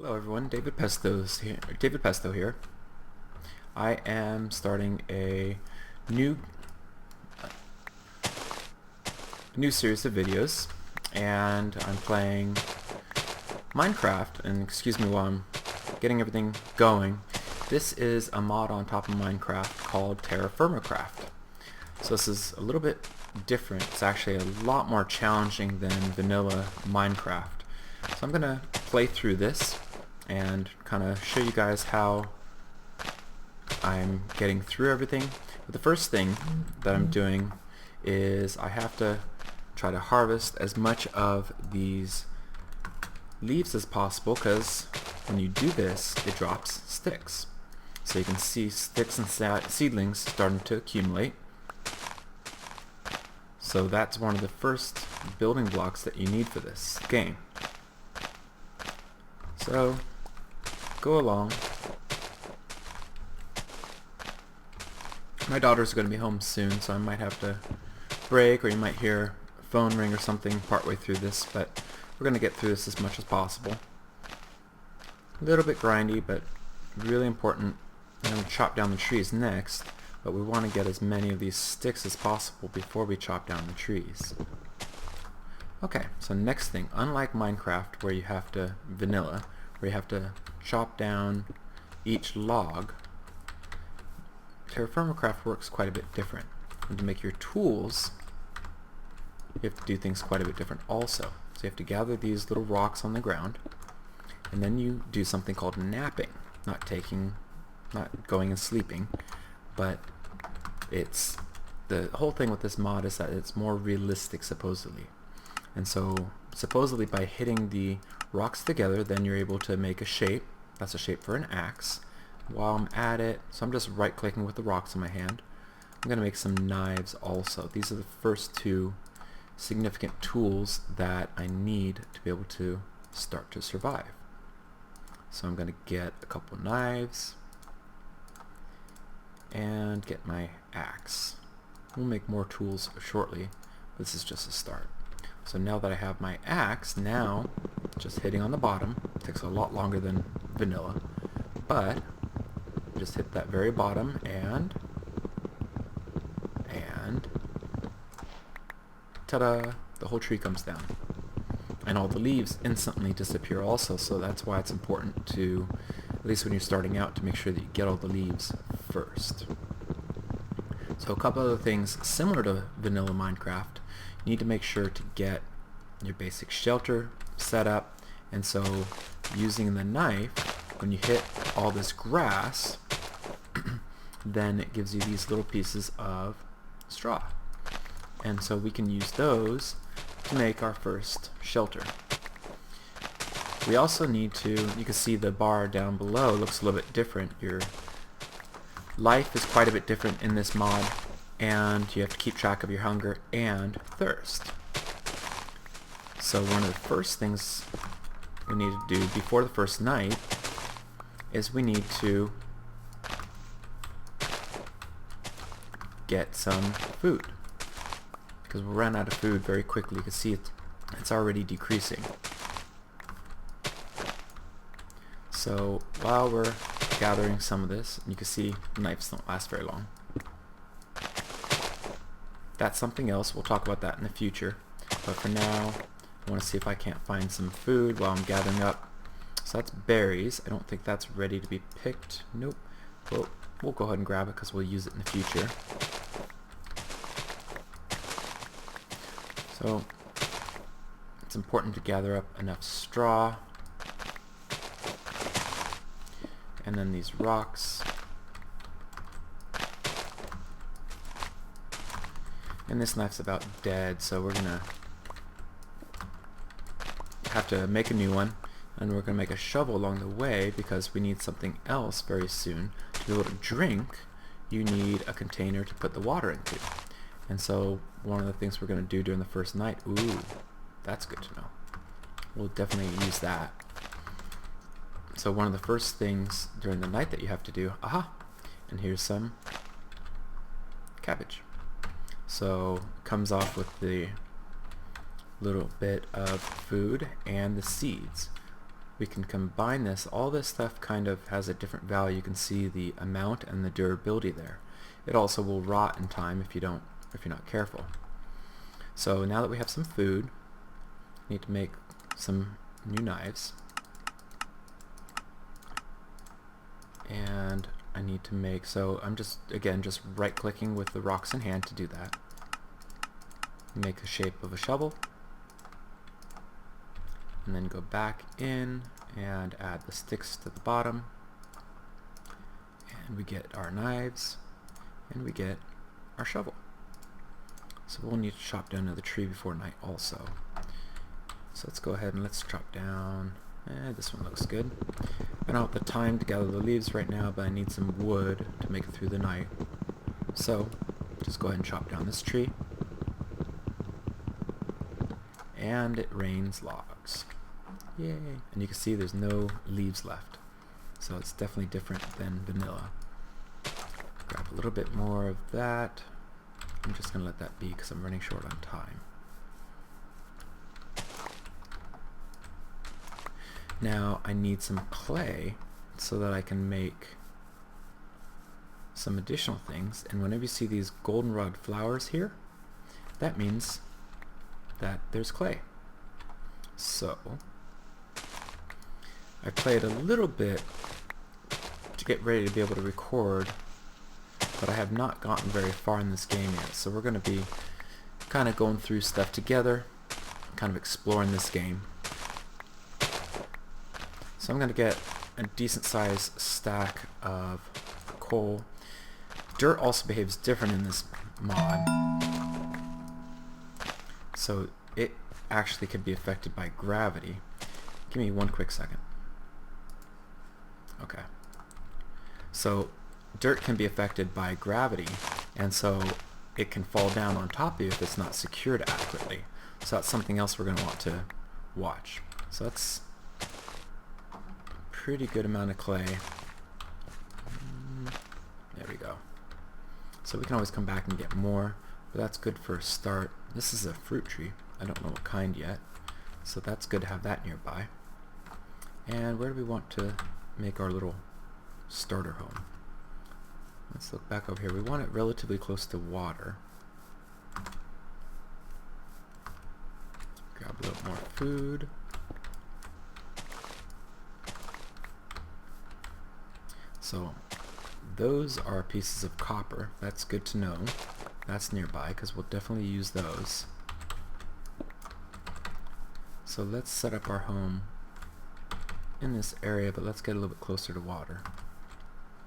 Hello everyone, David Pesto here. I am starting a new series of videos, and I'm playing Minecraft. And excuse me while I'm getting everything going. This is a mod on top of Minecraft called TerraFirmaCraft. So this is a little bit different. It's actually a lot more challenging than vanilla Minecraft. So I'm gonna play through this and kind of show you guys how I'm getting through everything. But the first thing that I'm doing is I have to try to harvest as much of these leaves as possible, because when you do this it drops sticks. So you can see sticks and seedlings starting to accumulate. So that's one of the first building blocks that you need for this game. So go along. My daughters are going to be home soon, so I might have to break, or you might hear a phone ring or something partway through this, but we're going to get through this as much as possible. A little bit grindy, but really important. I'm going to chop down the trees next, but we want to get as many of these sticks as possible before we chop down the trees. Okay, so next thing, unlike Minecraft where you have to vanilla, where you have to chop down each log, TerraFirmaCraft works quite a bit different. And to make your tools, you have to do things quite a bit different also. So you have to gather these little rocks on the ground, and then you do something called napping. Not going and sleeping, but it's the whole thing with this mod is that it's more realistic, supposedly. And so supposedly by hitting the rocks together, then you're able to make a shape. That's a shape for an axe. While I'm at it, so I'm just right clicking with the rocks in my hand, I'm going to make some knives also. These are the first two significant tools that I need to be able to start to survive. So I'm going to get a couple knives and get my axe. We'll make more tools shortly. This is just a start. So now that I have my axe, now just hitting on the bottom takes a lot longer than vanilla, but just hit that very bottom and ta-da! The whole tree comes down. And all the leaves instantly disappear also, so that's why it's important to, at least when you're starting out, to make sure that you get all the leaves first. So a couple other things similar to vanilla Minecraft. You need to make sure to get your basic shelter set up, and so using the knife, when you hit all this grass, then it gives you these little pieces of straw. And so we can use those to make our first shelter. We also need to, you can see the bar down below looks a little bit different. Your life is quite a bit different in this mod, and you have to keep track of your hunger and thirst. So one of the first things we need to do before the first night is we need to get some food, because we'll run out of food very quickly. You can see it's already decreasing. So while we're gathering some of this, you can see knives don't last very long. That's something else. We'll talk about that in the future. But for now, I want to see if I can't find some food while I'm gathering up. So that's berries. I don't think that's ready to be picked. Nope. Well, we'll go ahead and grab it because we'll use it in the future. So it's important to gather up enough straw. And then these rocks. And this knife's about dead, so we're gonna have to make a new one, and we're gonna make a shovel along the way because we need something else very soon. To be able to drink, you need a container to put the water into. And so one of the things we're gonna do during the first night, ooh, that's good to know. We'll definitely use that. So one of the first things during the night that you have to do, and here's some cabbage. So it comes off with the little bit of food and the seeds. we can combine this. All this stuff kind of has a different value. You can see the amount and the durability there. It also will rot in time if you're not careful. So now that we have some food, we need to make some new knives. And I need to make, so I'm just right clicking with the rocks in hand to do that. Make the shape of a shovel. And then go back in and add the sticks to the bottom. And we get our knives. And we get our shovel. So we'll need to chop down another tree before night also. So let's go ahead and let's chop down. This one looks good. I don't have the time to gather the leaves right now, but I need some wood to make it through the night. So just go ahead and chop down this tree. And it rains logs. Yay! And you can see there's no leaves left. So it's definitely different than vanilla. Grab a little bit more of that. I'm just going to let that be because I'm running short on time. Now I need some clay so that I can make some additional things. And whenever you see these goldenrod flowers here, that means that there's clay. So I played a little bit to get ready to be able to record, but I have not gotten very far in this game yet. So we're going to be kind of going through stuff together, kind of exploring this game. So I'm going to get a decent sized stack of coal. Dirt also behaves different in this mod. So it actually could be affected by gravity. Give me one quick second. Okay. So dirt can be affected by gravity, and so it can fall down on top of you if it's not secured adequately. So that's something else we're going to want to watch. So that's a pretty good amount of clay. There we go. So we can always come back and get more, but that's good for a start. This is a fruit tree. I don't know what kind yet, so that's good to have that nearby. And where do we want to make our little starter home? Let's look back over here. We want it relatively close to water. Grab a little more food. So those are pieces of copper. That's good to know. That's nearby because we'll definitely use those. So let's set up our home in this area, but let's get a little bit closer to water.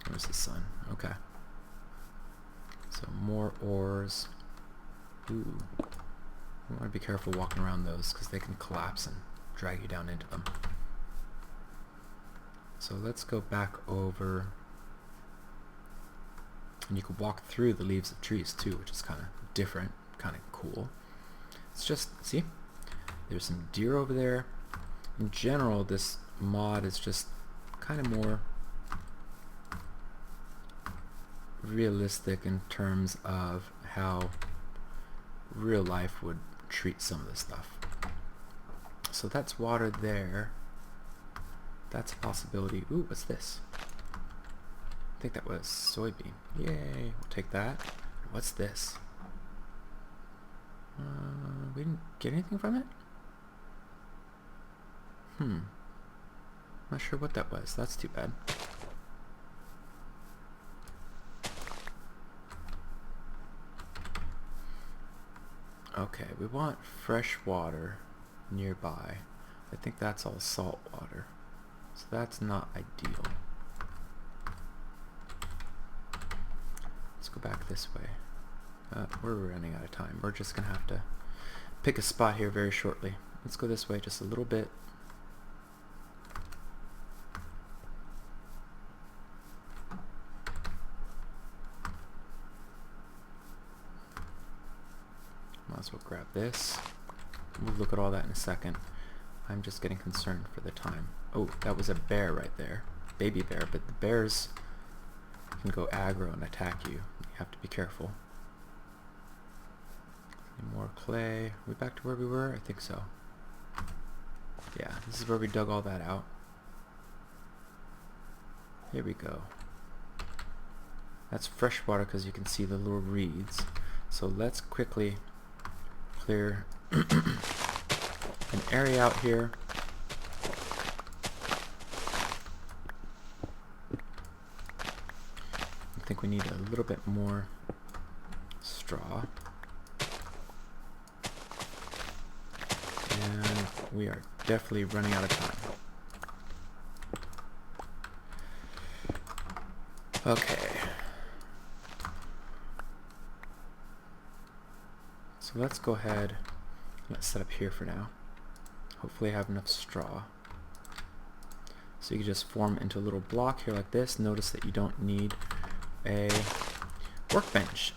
Where's the sun? Okay. So more ores. Ooh. You want to be careful walking around those because they can collapse and drag you down into them. So let's go back over. And you can walk through the leaves of trees too, which is kind of different, kind of cool. It's just, see? There's some deer over there. In general, this mod is just kind of more realistic in terms of how real life would treat some of this stuff. So that's water there. That's a possibility. Ooh, what's this? I think that was soybean. Yay, we'll take that. What's this? We didn't get anything from it? Not sure what that was. That's too bad. Okay, we want fresh water nearby. I think that's all salt water. So that's not ideal. Let's go back this way. We're running out of time. We're just going to have to pick a spot here very shortly. Let's go this way just a little bit. Might as well grab this. We'll look at all that in a second. I'm just getting concerned for the time. Oh, that was a bear right there. Baby bear, but the bears can go aggro and attack you. You have to be careful. Any more clay. Are we back to where we were? I think so. Yeah, this is where we dug all that out. Here we go. That's fresh water because you can see the little reeds. So let's quickly clear an area out here. I think we need a little bit more straw. And we are definitely running out of time. Okay. So let's go ahead, let's set up here for now. Hopefully I have enough straw. So you can just form into a little block here like this. Notice that you don't need a workbench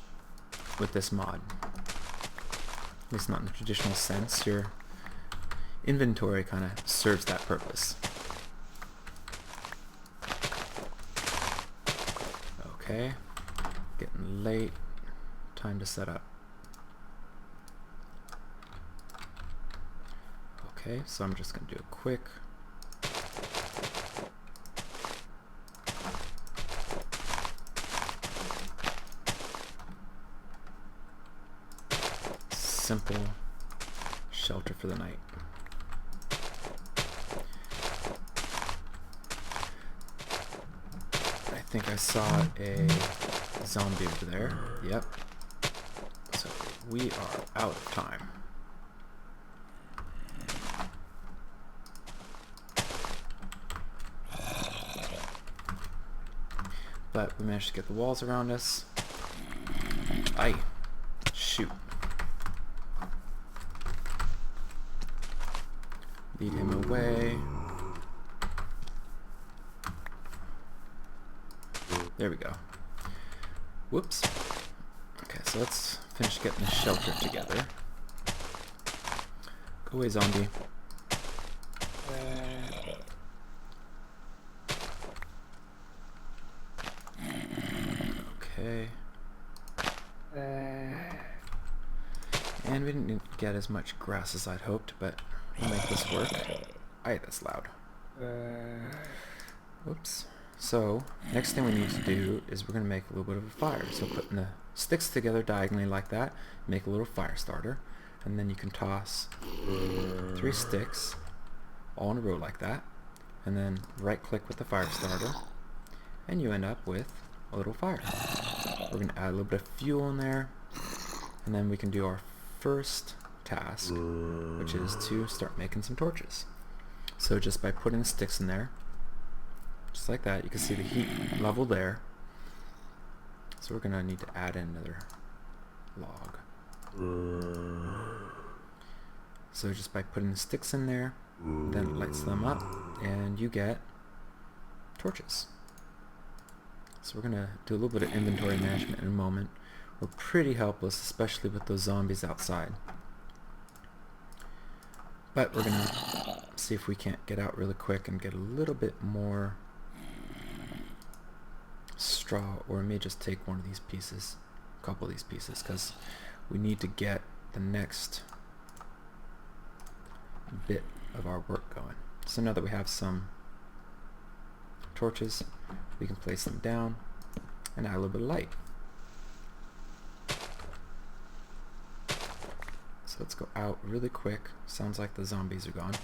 with this mod. At least not in the traditional sense. Your inventory kind of serves that purpose. Okay, getting late, time to set up. Okay, so I'm just going to do a quick simple shelter for the night. I think I saw a zombie over there. Yep. So we are out of time. But we managed to get the walls around us. Aye. Shoot. Lead him away. There we go. Whoops. Okay, so let's finish getting the shelter together. Go away, zombie. Okay. And we didn't get as much grass as I'd hoped, but we'll make this work. Aye, that's loud. Oops. So, next thing we need to do is we're going to make a little bit of a fire. So putting the sticks together diagonally like that, make a little fire starter, and then you can toss 3 sticks all in a row like that, and then right click with the fire starter, and you end up with a little fire. We're going to add a little bit of fuel in there, and then we can do our first task, which is to start making some torches. So just by putting the sticks in there, just like that, you can see the heat level there. So we're going to need to add in another log. So just by putting the sticks in there, then it lights them up, and you get torches. So we're going to do a little bit of inventory management in a moment. We're pretty helpless, especially with those zombies outside. But we're going to see if we can't get out really quick and get a little bit more straw, or we may just take one of these pieces, a couple of these pieces, because we need to get the next bit of our work going. So now that we have some torches, we can place them down and add a little bit of light. So let's go out really quick. Sounds like the zombies are gone.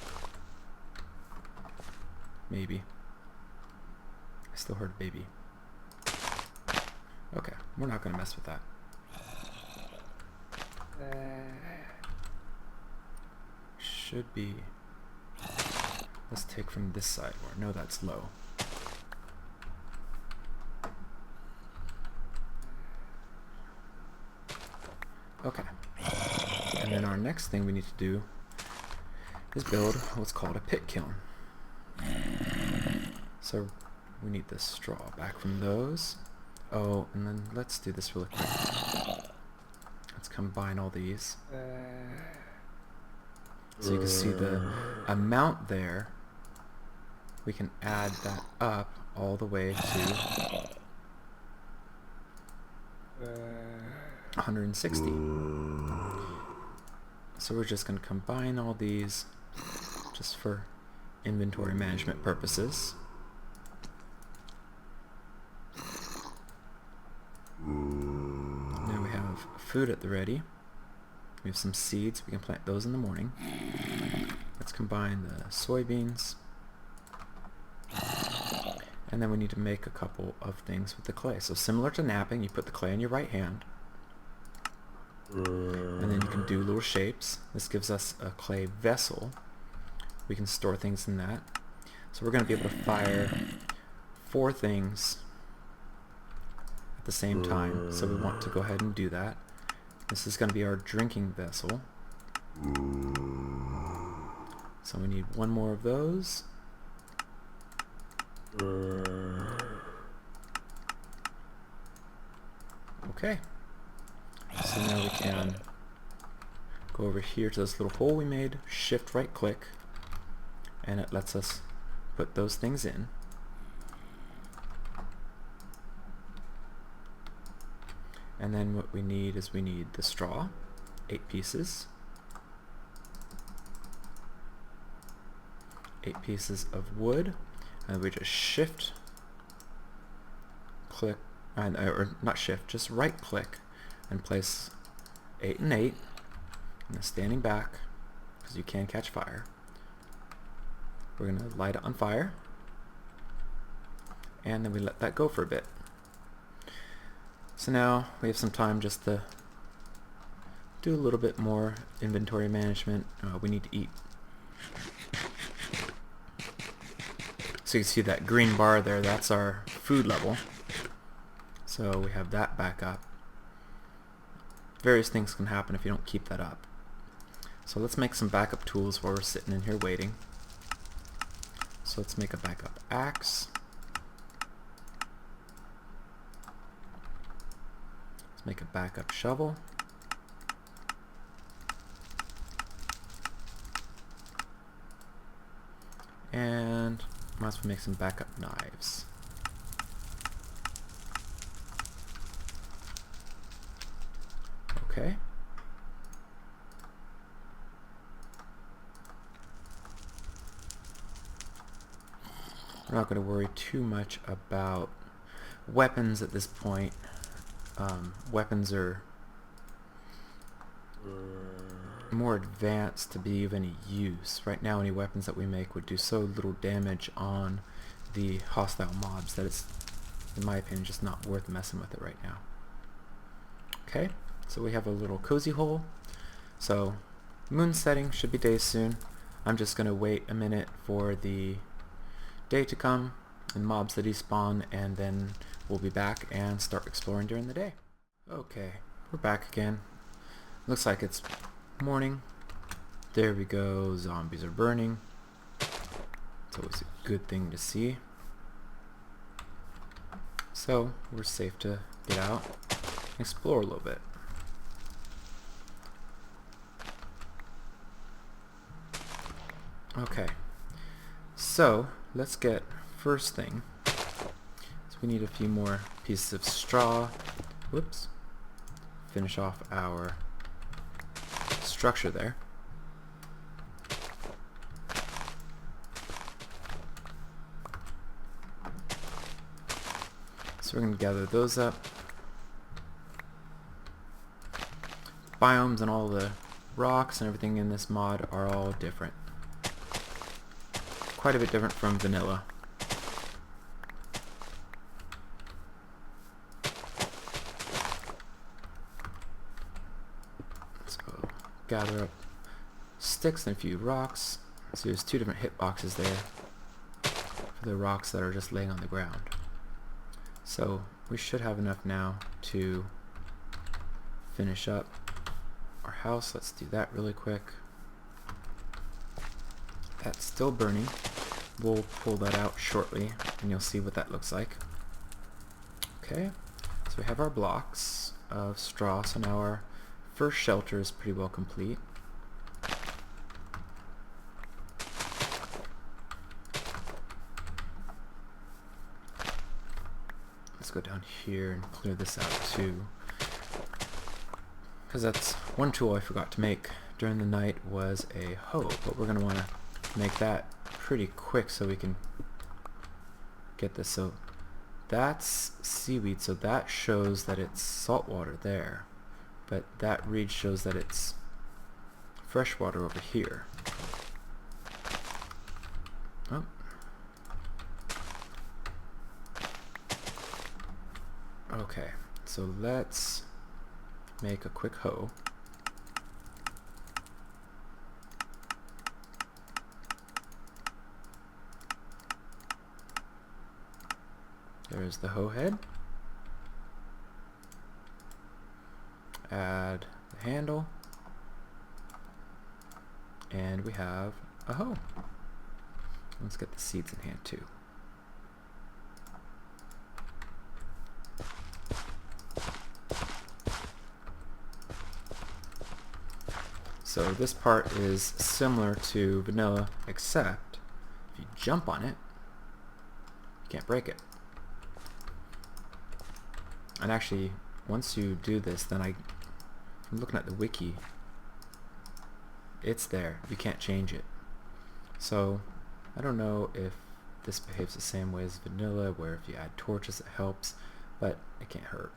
Maybe. I still heard baby. Okay, we're not going to mess with that. Should be. Let's take from this side, or no, that's low. Okay. And then our next thing we need to do is build what's called a pit kiln. So we need the straw back from those. Oh, and then let's do this really quick. Let's combine all these. So you can see the amount there. We can add that up all the way to 160. So we're just going to combine all these just for inventory management purposes. food at the ready. We have some seeds. We can plant those in the morning. Let's combine the soybeans. And then we need to make a couple of things with the clay. So similar to napping, you put the clay in your right hand. And then you can do little shapes. This gives us a clay vessel. We can store things in that. So we're going to be able to fire 4 things at the same time. So we want to go ahead and do that. This is going to be our drinking vessel. So we need 1 more of those. Okay. So now we can go over here to this little hole we made, shift right click, and it lets us put those things in. And then what we need is we need the straw, 8 pieces. 8 pieces of wood, and we just shift click, or not shift, just right click and place 8 and 8, and then standing back because you can catch fire. We're going to light it on fire, and then we let that go for a bit. So now we have some time just to do a little bit more inventory management. We need to eat. So you can see that green bar there, that's our food level. So we have that back up. Various things can happen if you don't keep that up. So let's make some backup tools while we're sitting in here waiting. So let's make a backup axe. Let's make a backup shovel. And might as well make some backup knives. Okay. We're not going to worry too much about weapons at this point. Weapons are more advanced to be of any use. Right now any weapons that we make would do so little damage on the hostile mobs that it's, in my opinion, just not worth messing with it right now. Okay, so we have a little cozy hole. So moon setting, should be day soon. I'm just going to wait a minute for the day to come and mobs to despawn, and then we'll be back and start exploring during the day. Okay, we're back again. Looks like it's morning. There we go, zombies are burning. It's always a good thing to see. So we're safe to get out and explore a little bit. Okay, so let's get first thing. So we need a few more pieces of straw. Whoops. Finish off our structure there. So we're going to gather those up. Biomes and all the rocks and everything in this mod are all different. Quite a bit different from vanilla. So gather up sticks and a few rocks. So there's 2 different hitboxes there for the rocks that are just laying on the ground. So we should have enough now to finish up our house. Let's do that really quick. That's still burning. We'll pull that out shortly and you'll see what that looks like. Okay, so we have our blocks of straw, so now our first shelter is pretty well complete. Let's go down here and clear this out too, because that's one tool I forgot to make during the night was a hoe, but we're going to want to make that pretty quick so we can get this. So that's seaweed, so that shows that it's salt water there. but that read shows that it's freshwater over here. Oh. Okay, so let's make a quick hoe. There's the hoe head. Add the handle. And we have a hoe. Let's get the seeds in hand too. So this part is similar to vanilla, except if you jump on it, you can't break it. And actually, once you do this, then I'm looking at the wiki, it's there. You can't change it. So I don't know if this behaves the same way as vanilla, where if you add torches it helps, but it can't hurt.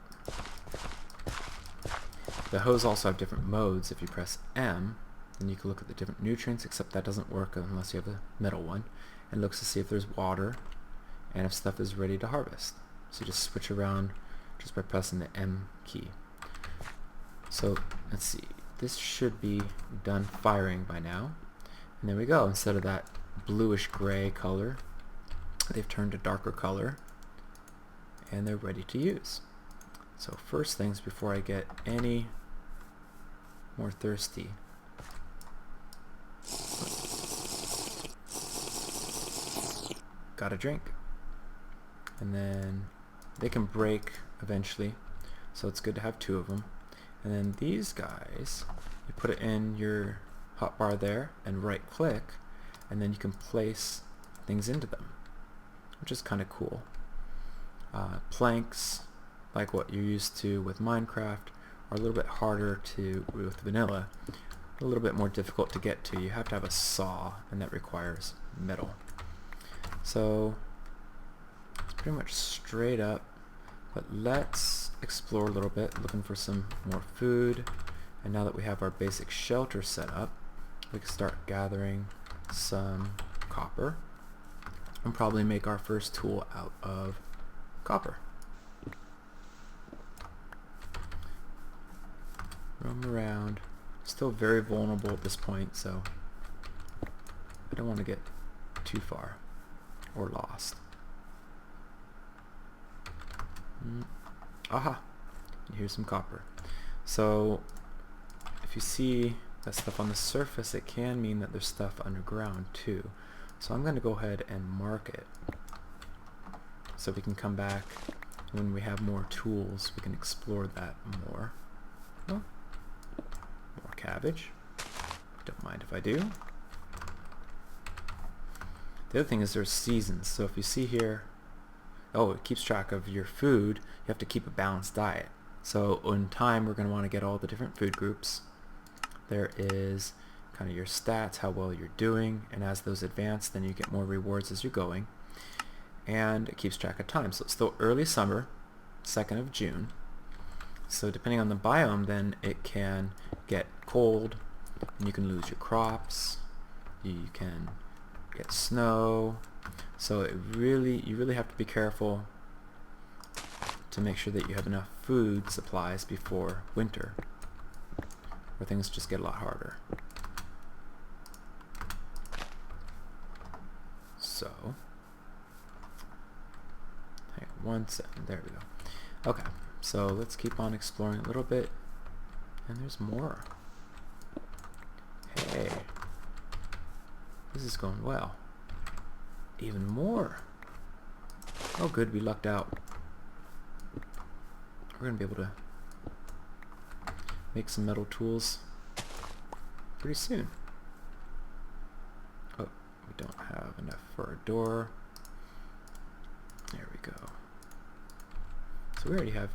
The hoes also have different modes. If you press M, then you can look at the different nutrients, except that doesn't work unless you have the middle one. It looks to see if there's water and if stuff is ready to harvest. So you just switch around just by pressing the M key. So let's see, this should be done firing by now. And there we go. Instead of that bluish gray color, they've turned a darker color and they're ready to use. So first things, before I get any more thirsty, got a drink. And then they can break eventually, so it's good to have two of them. And then these guys, you put it in your hotbar there and right click, and then you can place things into them, which is kind of cool. Planks, like what you're used to with Minecraft, are a little bit harder to, with vanilla, a little bit more difficult to get to. You have to have a saw, and that requires metal. So it's pretty much straight up, but let's explore a little bit, looking for some more food. And now that we have our basic shelter set up, we can start gathering some copper and probably make our first tool out of copper. Roam around. Still very vulnerable at this point, so I don't want to get too far or lost. Aha! And here's some copper. So if you see that stuff on the surface, it can mean that there's stuff underground too. So I'm going to go ahead and mark it so we can come back when we have more tools. We can explore that more. Oh, more cabbage. Don't mind if I do. The other thing is there's seasons. So if you see here, oh, it keeps track of your food. You have to keep a balanced diet. So in time, we're going to want to get all the different food groups. There is kind of your stats, how well you're doing, and as those advance, then you get more rewards as you're going. And it keeps track of time. So it's still early summer, 2nd of June. So depending on the biome, then it can get cold, and you can lose your crops. You can get snow. So you really have to be careful to make sure that you have enough food supplies before winter, where things just get a lot harder. So, hang on one second, there we go. Okay, so let's keep on exploring a little bit, and there's more. Hey, this is going well. Even more. Oh good, we lucked out. We're going to be able to make some metal tools pretty soon. Oh, we don't have enough for a door. There we go. So we already have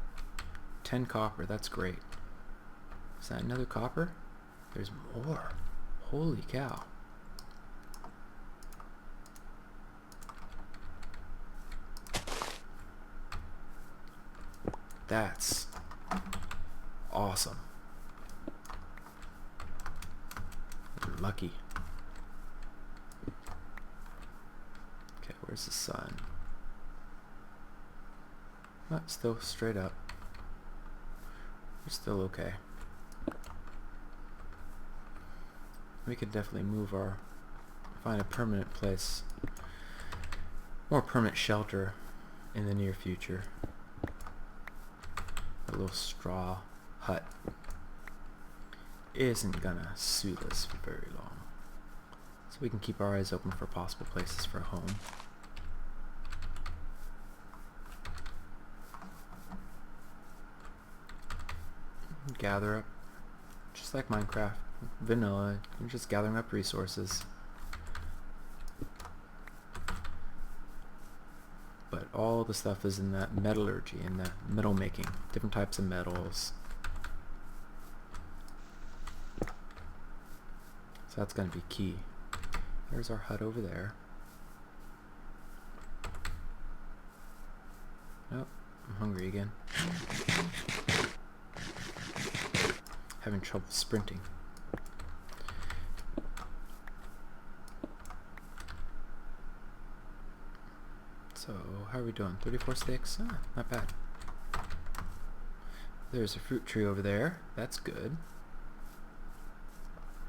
10 copper. That's great. Is that another copper? There's more. Holy cow. That's awesome. lucky. Okay, where's the sun? Oh, still straight up. We're still okay. We could definitely move our... find a permanent place. More permanent shelter in the near future. A little straw hut isn't gonna suit us for very long. So we can keep our eyes open for possible places for a home. Gather up, just like Minecraft, vanilla, you're just gathering up resources. But all the stuff is in that metallurgy, in the metal making, different types of metals. So that's going to be key. There's our hut over there. Nope, I'm hungry again. Having trouble sprinting. So, how are we doing? 34 sticks? Ah, not bad. There's a fruit tree over there. That's good.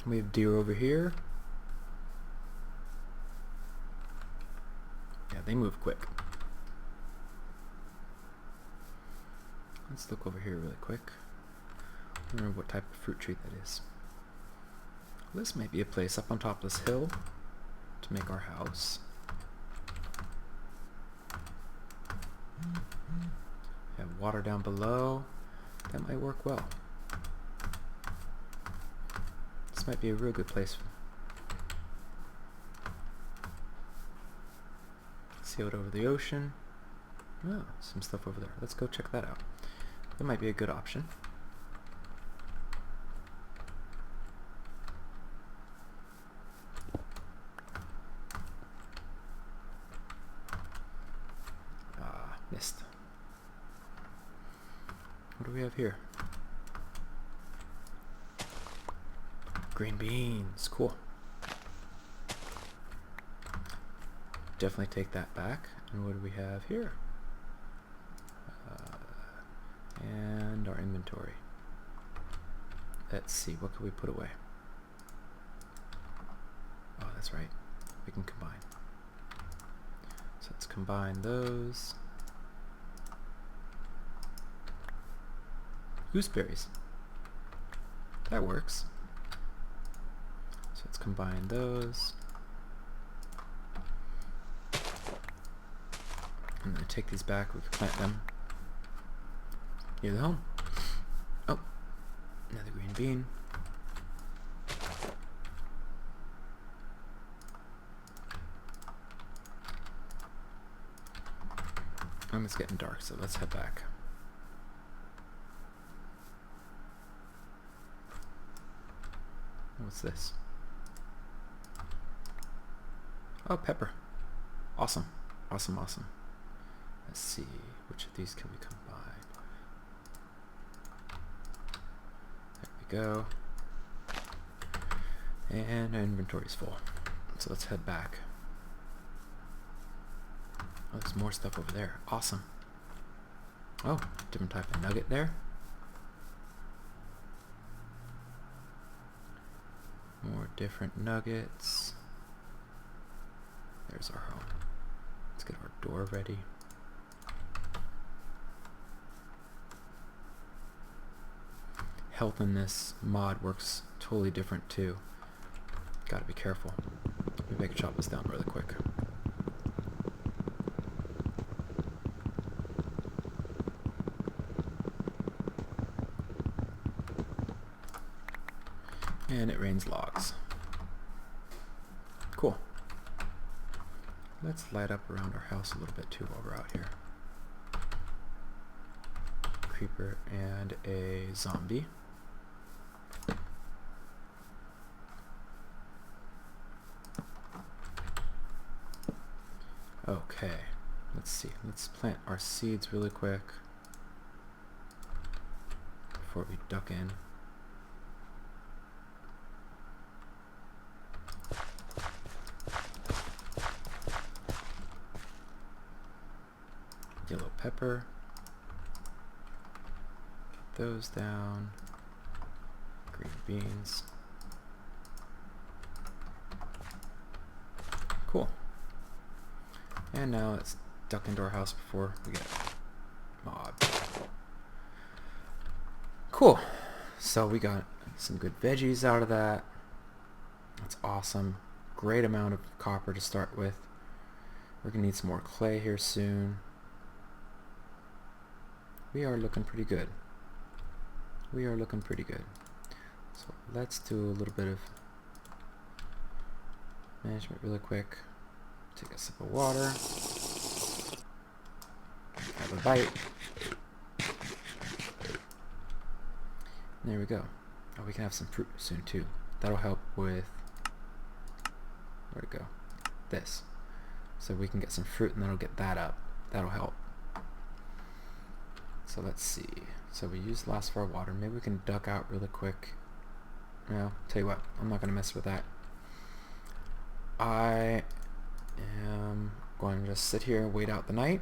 We have deer over here. Yeah, they move quick. Let's look over here really quick. I don't know what type of fruit tree that is. This may be a place up on top of this hill to make our house. We have water down below. That might work well. This might be a real good place. See out over the ocean. Oh, some stuff over there. Let's go check that out. That might be a good option. Missed. What do we have here? Green beans. Cool. Definitely take that back. And what do we have here? And our inventory. Let's see. What can we put away? Oh, that's right. We can combine. So let's combine those. Gooseberries. That works. So let's combine those. I'm going to take these back. We can plant them near the home. Oh, another green bean. And it's getting dark, so let's head back. What's this? Oh, pepper. Awesome. Awesome, awesome. Let's see. Which of these can we combine? There we go. And our inventory's full. So let's head back. Oh, there's more stuff over there. Awesome. Oh, different type of nugget there. More different nuggets. There's our home. Let's get our door ready. Health in this mod works totally different too. Gotta be careful. Maybe I can chop this down really quick. And it rains logs. Cool. Let's light up around our house a little bit too while we're out here. Creeper and a zombie. Okay, let's see. Let's plant our seeds really quick before we duck in. pepper. Put those down. Green beans. Cool. And now let's duck into our house before we get mobbed. Cool. So we got some good veggies out of that. That's awesome. Great amount of copper to start with. We're going to need some more clay here soon. We are looking pretty good. We are looking pretty good. So let's do a little bit of management really quick. Take a sip of water. Have a bite. And there we go. Oh, we can have some fruit soon too. That'll help with, where'd it go? This. So we can get some fruit and that'll get that up. That'll help. So let's see. So we used the last of our water. Maybe we can duck out really quick. Well, tell you what, I'm not going to mess with that. I am going to just sit here and wait out the night.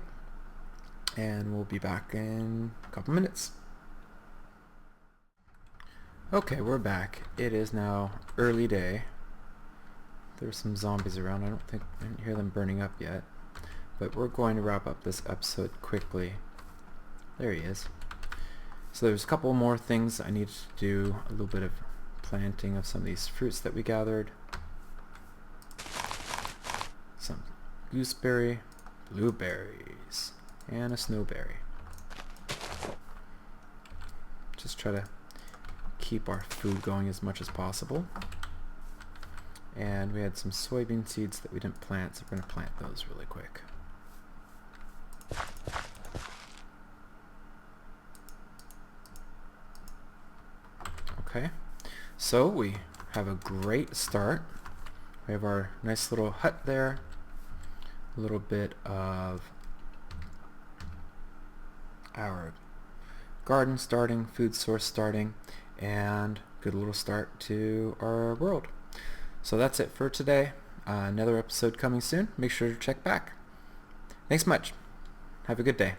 And we'll be back in a couple minutes. Okay, we're back. It is now early day. There's some zombies around. I didn't hear them burning up yet. But we're going to wrap up this episode quickly. There he is. So there's a couple more things I need to do. A little bit of planting of some of these fruits that we gathered. Some gooseberry, blueberries, and a snowberry. Just try to keep our food going as much as possible. And we had some soybean seeds that we didn't plant, so we're going to plant those really quick. Okay, so we have a great start. We have our nice little hut there, a little bit of our garden starting, food source starting, and good little start to our world. So that's it for today. Another episode coming soon. Make sure to check back. Thanks much. Have a good day.